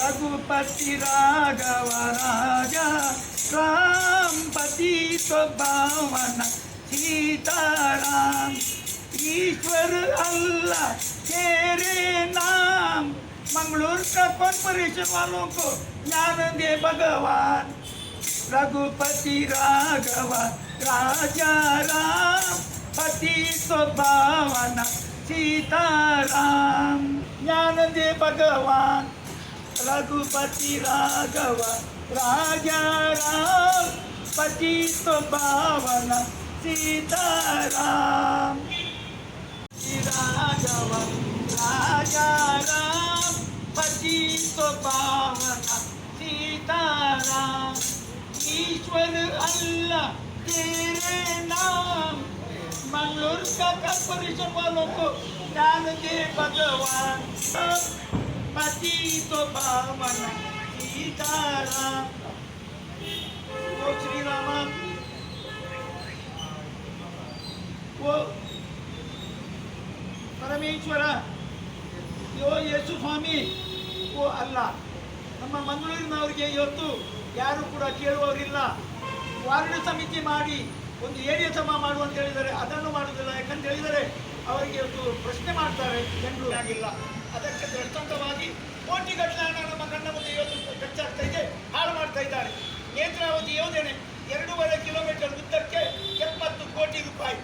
रघुपति राघव राजा राम पति स्वभावन सीताराम ईश्वर अल्लाह तेरे नाम। मंगलूर का कॉर्पोरेशन वालों को ज्ञान दे भगवान। रघुपति राघव राजा राम पति स्वभावन सीताराम ज्ञान दे भगवान। रघुपति राघव राजा राम पति स्वभावन सीताराम। राघव राजा राम पति स्वभावन सीताराम ईश्वर अल्लाह तेरे नाम। मंगलूर का कॉर्पोरेशन वालों को ज्ञान दे भगवान। पति स्वभावन सीताराम। वो श्री राम वो ಪರಮೇಶ್ವರ ಯೋ ಯೇಸು ಸ್ವಾಮಿ ಓ ಅಲ್ಲ. ನಮ್ಮ ಮಂಗಳೂರಿನವರಿಗೆ ಇವತ್ತು ಯಾರು ಕೂಡ ಕೇಳುವವರಿಲ್ಲ. ವಾರ್ಡ್ ಸಮಿತಿ ಮಾಡಿ ಒಂದು ಏರಿಯಾ ಸಭಾ ಮಾಡು ಅಂತ ಹೇಳಿದರೆ ಅದನ್ನು ಮಾಡುವುದಿಲ್ಲ. ಯಾಕಂತ ಹೇಳಿದರೆ ಅವರಿಗೆ ಇವತ್ತು ಪ್ರಶ್ನೆ ಮಾಡ್ತಾರೆ ಜನರು ಆಗಿಲ್ಲ. ಅದಕ್ಕೆ ದೃಷ್ಟಾಂತವಾಗಿ ಕೋಟಿಗಟ್ಟಲೆ ಹಣ ನಮ್ಮ ಕಣ್ಣ ಮುಂದೆ ಇವತ್ತು ಖರ್ಚಾಗ್ತಾ ಇದೆ, ಹಾಳು ಮಾಡ್ತಾ ಇದ್ದಾರೆ. ನೇತ್ರಾವತಿ ಯೋಜನೆ 2.5 ಕಿಲೋಮೀಟರ್ ಉದ್ದಕ್ಕೆ 70 ಕೋಟಿ ರೂಪಾಯಿ.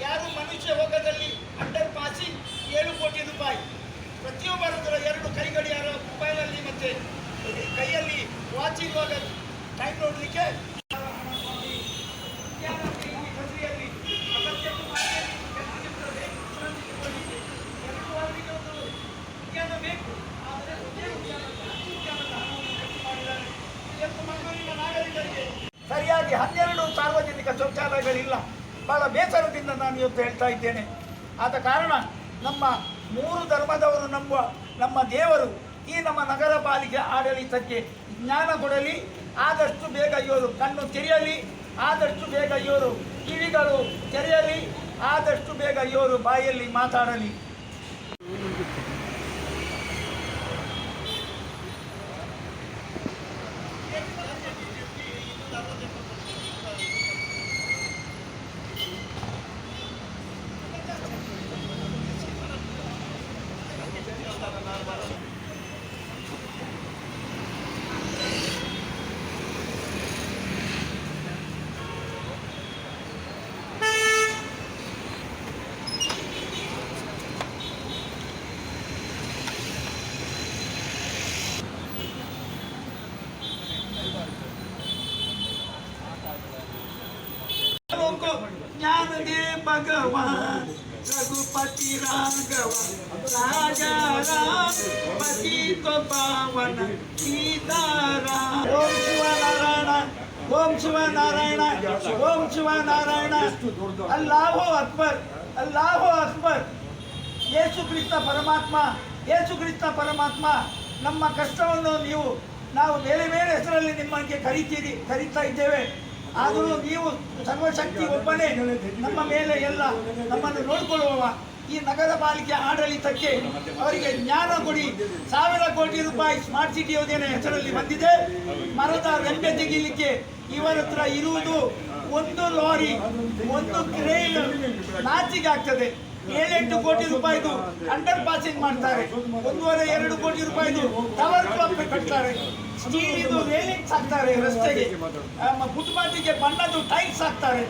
ಯಾರು ಮನುಷ್ಯ ಹೋಗದಲ್ಲಿ ಅಂಡರ್ ಪಾಸಿಂಗ್ 7 ಕೋಟಿ ರೂಪಾಯಿ. ಪ್ರತಿಯೊಬ್ಬರ 2 ಕೈಗಡಿಯಾರ ಮೊಬೈಲಲ್ಲಿ ಮತ್ತೆ ಕೈಯಲ್ಲಿ ವಾಚ್ ಇರುವಾಗ ಟೈಮ್ ನೋಡಲಿಕ್ಕೆ ಸರಿಯಾಗಿ 12 ಸಾರ್ವಜನಿಕ ಶೌಚಾಲಯಗಳಿಲ್ಲ. ಬಹಳ ಬೇಸರದಿಂದ ನಾನು ಇವತ್ತು ಹೇಳ್ತಾ ಇದ್ದೇನೆ. ಆದ ಕಾರಣ ನಮ್ಮ 3 ಧರ್ಮದವರು ನಂಬುವ ನಮ್ಮ ದೇವರು ಈ ನಮ್ಮ ನಗರ ಪಾಲಿಕೆ ಆಡಳಿತಕ್ಕೆ ಜ್ಞಾನ ಕೊಡಲಿ. ಆದಷ್ಟು ಬೇಗ ಇವರು ಕಣ್ಣು ತೆರೆಯಲಿ, ಆದಷ್ಟು ಬೇಗ ಇವರು ಕಿವಿಗಳು ತೆರೆಯಲಿ, ಆದಷ್ಟು ಬೇಗ ಇವರು ಬಾಯಲ್ಲಿ ಮಾತಾಡಲಿ. ज्ञान दे भगवान। रघुपति राघव राजा राम पति स्वभावन सीताराम। ओम शिव नारायण ओम शिव नारायण ओम शिव नारायण। अल्लाहु अक्बर अल्लाहु अक्बर। ಯೇಸು ಕ್ರಿಸ್ತ ಪರಮಾತ್ಮ ಯೇಸು ಕ್ರಿಸ್ತ ಪರಮಾತ್ಮ ನಮ್ಮ ಕಷ್ಟವನ್ನು ನಾವು ಬೇರೆ ಬೇರೆ ಹೆಸರಲ್ಲಿ ನಿಮಗೆ ಕರೀತಾ ಇದ್ದೇವೆ. ಆದರೂ ನೀವು ಸರ್ವಶಕ್ತಿ ಒಬ್ಬನೇ ನಮ್ಮ ಮೇಲೆ ಎಲ್ಲ ನಮ್ಮನ್ನು ನೋಡಿಕೊಳ್ಳುವವ. ಈ ನಗರ ಪಾಲಿಕೆ ಆಡಳಿತಕ್ಕೆ ಅವರಿಗೆ ಜ್ಞಾನ ಕೊಡಿ. 1000 ಕೋಟಿ ರೂಪಾಯಿ ಸ್ಮಾರ್ಟ್ ಸಿಟಿ ಯೋಜನೆ ಹೆಸರಲ್ಲಿ ಬಂದಿದೆ. ಮರದ ರೆಂಬೆ ತೆಗೀಲಿಕ್ಕೆ ಇವರ ಹತ್ರ ಇರುವುದು 1 ಲಾರಿ 1 ಕ್ರೇನ್. ನಾಚಿಗೆ ಆಗ್ತದೆ. 7-8 ಕೋಟಿ ರೂಪಾಯಿದು ಅಂಡರ್ ಪಾಸಿಂಗ್ ಮಾಡ್ತಾರೆ. 1.5-2 ಕೋಟಿ ರೂಪಾಯಿದು ಟವರ್ ಕ್ಲಾಕ್ ಕಟ್ತಾರೆ. ಸ್ಟೀಲ್ ಇದು ರೇಲಿಂಗ್ಸ್ ಹಾಕ್ತಾರೆ ರಸ್ತೆಗೆ. ಫುಟ್ಪಾತಿಗೆ ಬಣ್ಣದ್ದು ಟೈಲ್ಸ್ ಹಾಕ್ತಾರೆ.